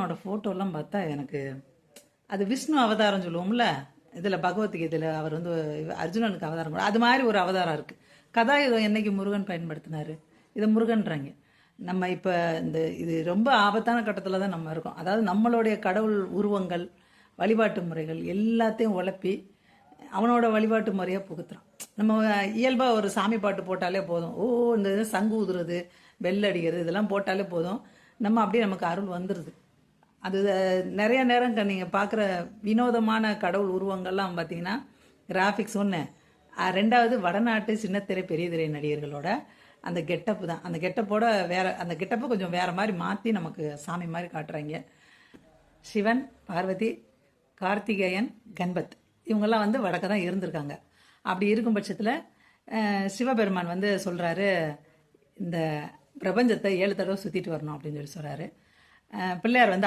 முருகனோட ஃபோட்டோலாம் பார்த்தா எனக்கு அது விஷ்ணு அவதாரம் சொல்லுவோம்ல, இதில் பகவத்கீதையில் அவர் வந்து அர்ஜுனனுக்கு அவதாரம் அது மாதிரி ஒரு அவதாரம் இருக்குது. கதாயுதம் என்னைக்கு முருகன் பயன்படுத்தினார், இதை முருகன்றாங்க. நம்ம இப்போ இது ரொம்ப ஆபத்தான கட்டத்தில் தான் நம்ம இருக்கோம். அதாவது நம்மளுடைய கடவுள் உருவங்கள் வழிபாட்டு முறைகள் எல்லாத்தையும் உழப்பி அவனோட வழிபாட்டு முறையாக புகுத்துறான். நம்ம இயல்பாக ஒரு சாமி பாட்டு போட்டாலே போதும், இந்த சங்கு ஊதுறது பெல் அடிக்கிறது இதெல்லாம் போட்டாலே போதும், நம்ம அப்படியே நமக்கு அருள் வந்துடுது. அது நிறைய நேரம் நீங்கள் பார்க்குற வினோதமான கடவுள் உருவங்கள்லாம் பார்த்தீங்கன்னா கிராஃபிக்ஸ் ஒன்று, ரெண்டாவது வடநாட்டு சின்னத்திரை பெரிய திரை நடிகர்களோட அந்த கெட்டப்பு தான். அந்த கெட்டப்போட அந்த கெட்டப்பை கொஞ்சம் வேறு மாதிரி மாற்றி நமக்கு சாமி மாதிரி காட்டுறாங்க. சிவன், பார்வதி, கார்த்திகேயன், கணபத் இவங்கெல்லாம் வந்து வடக்க தான் இருந்திருக்காங்க. அப்படி இருக்கும் பட்சத்தில் சிவபெருமான் வந்து சொல்கிறாரு, இந்த பிரபஞ்சத்தை 7 தடவை சுற்றிட்டு வரணும் அப்படின்னு சொல்லி சொல்கிறாரு. பிள்ளையார் வந்து